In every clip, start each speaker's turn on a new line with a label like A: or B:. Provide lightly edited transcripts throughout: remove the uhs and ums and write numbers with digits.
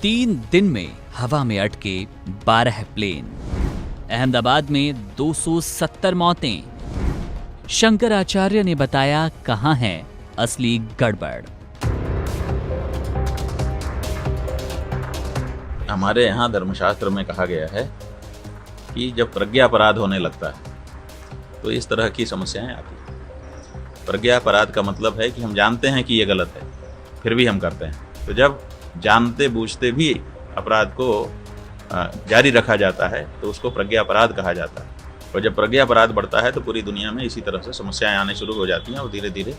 A: 3 दिन में हवा में अटके 12 प्लेन। अहमदाबाद में 270 मौतें। शंकराचार्य ने बताया कहां है असली गड़बड़।
B: हमारे यहाँ धर्मशास्त्र में कहा गया है कि जब प्रज्ञापराध होने लगता है तो इस तरह की समस्याएं आती हैं। प्रज्ञापराध का मतलब है कि हम जानते हैं कि ये गलत है फिर भी हम करते हैं। तो जब जानते बूझते भी अपराध को जारी रखा जाता है तो उसको प्रज्ञापराध कहा जाता है। और जब प्रज्ञापराध बढ़ता है तो पूरी दुनिया में इसी तरह से समस्याएं आने शुरू हो जाती हैं और धीरे धीरे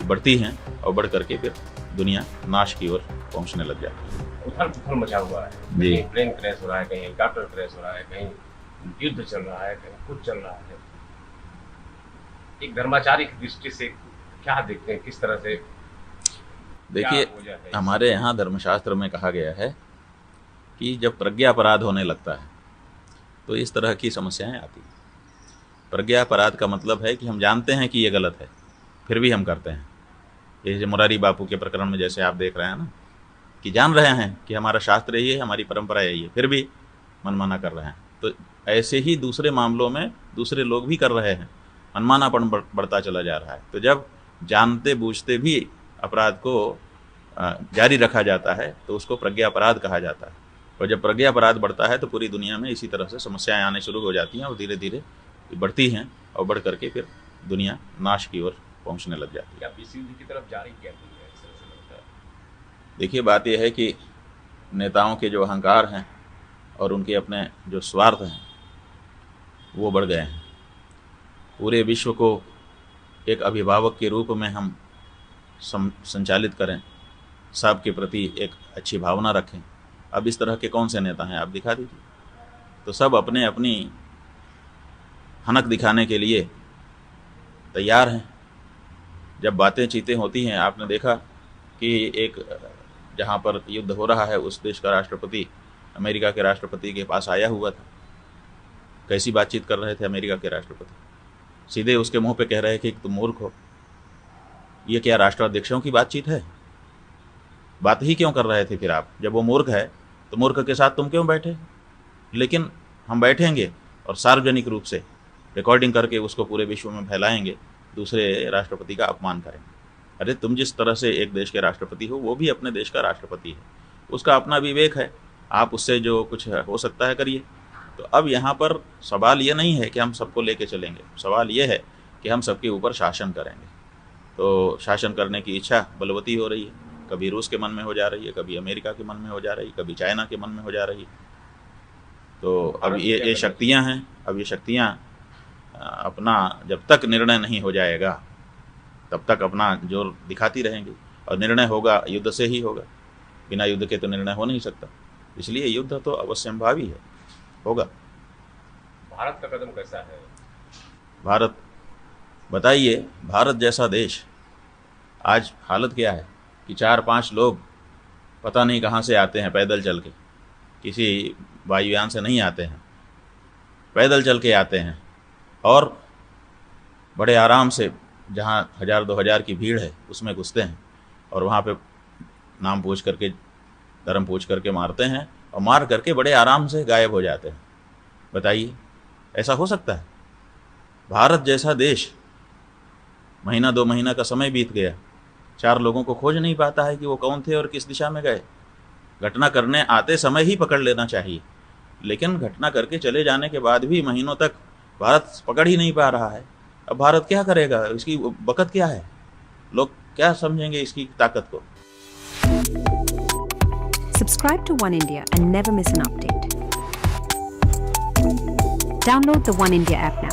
B: बढ़ती हैं और बढ़ करके फिर दुनिया नाश की ओर पहुंचने लग जाती है।
C: उथल मचा हुआ है, कहीं प्लेन क्रैश हो रहा है, कहीं हेलीकॉप्टर क्रैश हो रहा है, कहीं युद्ध चल रहा है, कहीं कुछ चल रहा है। एक धर्माचारी की दृष्टि से क्या देखते हैं, किस तरह से?
B: देखिए, हमारे यहाँ धर्मशास्त्र में कहा गया है कि जब प्रज्ञापराध होने लगता है तो इस तरह की समस्याएं आती हैं। प्रज्ञापराध का मतलब है कि हम जानते हैं कि ये गलत है फिर भी हम करते हैं। ये मुरारी बापू के प्रकरण में जैसे आप देख रहे हैं ना, कि जान रहे हैं कि हमारा शास्त्र यही है, हमारी परंपरा यही है, फिर भी मनमाना कर रहे हैं। तो ऐसे ही दूसरे मामलों में दूसरे लोग भी कर रहे हैं, मनमानापन बढ़ता चला जा रहा है। तो जब जानते बूझते भी अपराध को जारी रखा जाता है तो उसको प्रज्ञापराध कहा जाता है। और जब प्रज्ञापराध बढ़ता है तो पूरी दुनिया में इसी तरह से समस्याएं आने शुरू हो जाती हैं और धीरे धीरे बढ़ती हैं और बढ़ करके फिर दुनिया नाश की ओर पहुंचने लग जाती है।
C: की तरफ जा रही है।
B: देखिए, बात यह है कि नेताओं के जो अहंकार हैं और उनके अपने जो स्वार्थ हैं वो बढ़ गए हैं। पूरे विश्व को एक अभिभावक के रूप में हम संचालित करें, सबके प्रति एक अच्छी भावना रखें। अब इस तरह के कौन से नेता हैं, आप दिखा दीजिए। तो सब अपने अपनी हनक दिखाने के लिए तैयार हैं। जब बातें चीतें होती हैं, आपने देखा कि एक जहाँ पर युद्ध हो रहा है उस देश का राष्ट्रपति अमेरिका के राष्ट्रपति के पास आया हुआ था। कैसी बातचीत कर रहे थे अमेरिका के राष्ट्रपति? सीधे उसके मुंह पे कह रहे थे कि तुम मूर्ख हो। ये क्या राष्ट्राध्यक्षों की बातचीत है? बात ही क्यों कर रहे थे फिर आप? जब वो मूर्ख है तो मूर्ख के साथ तुम क्यों बैठे? लेकिन हम बैठेंगे और सार्वजनिक रूप से रिकॉर्डिंग करके उसको पूरे विश्व में फैलाएंगे, दूसरे राष्ट्रपति का अपमान करेंगे। अरे, तुम जिस तरह से एक देश के राष्ट्रपति हो वो भी अपने देश का राष्ट्रपति है, उसका अपना विवेक है, आप उससे जो कुछ हो सकता है करिए। तो अब यहाँ पर सवाल ये नहीं है कि हम सबको लेके चलेंगे, सवाल ये है कि हम सबके ऊपर शासन करेंगे। तो शासन करने की इच्छा बलवती हो रही है, कभी रूस के मन में हो जा रही है, कभी अमेरिका के मन में हो जा रही है, कभी चाइना के मन में हो जा रही है। तो अब ये शक्तियाँ हैं, अब ये शक्तियाँ अपना जब तक निर्णय नहीं हो जाएगा तब तक अपना जोर दिखाती रहेंगी। और निर्णय होगा युद्ध से ही होगा, बिना युद्ध के तो निर्णय हो नहीं सकता। इसलिए युद्ध तो अवश्यंभावी है, होगा।
C: भारत का कदम कैसा है?
B: भारत, बताइए, भारत जैसा देश आज हालत क्या है कि 4-5 लोग पता नहीं कहाँ से आते हैं पैदल चल के, किसी वायुयान से नहीं आते हैं, पैदल चल के आते हैं और बड़े आराम से जहाँ 1000-2000 की भीड़ है उसमें घुसते हैं और वहाँ पे नाम पूछ करके, धर्म पूछ करके मारते हैं और मार करके बड़े आराम से गायब हो जाते हैं। बताइए, ऐसा हो सकता है? भारत जैसा देश, महीना 2 महीना का समय बीत गया, 4 लोगों को खोज नहीं पाता है कि वो कौन थे और किस दिशा में गए। घटना करने आते समय ही पकड़ लेना चाहिए, लेकिन घटना करके चले जाने के बाद भी महीनों तक भारत पकड़ ही नहीं पा रहा है। अब भारत क्या करेगा? इसकी बकत क्या है? लोग क्या समझेंगे इसकी ताकत को?
D: Subscribe to One India and never miss an update. Download the One India app now.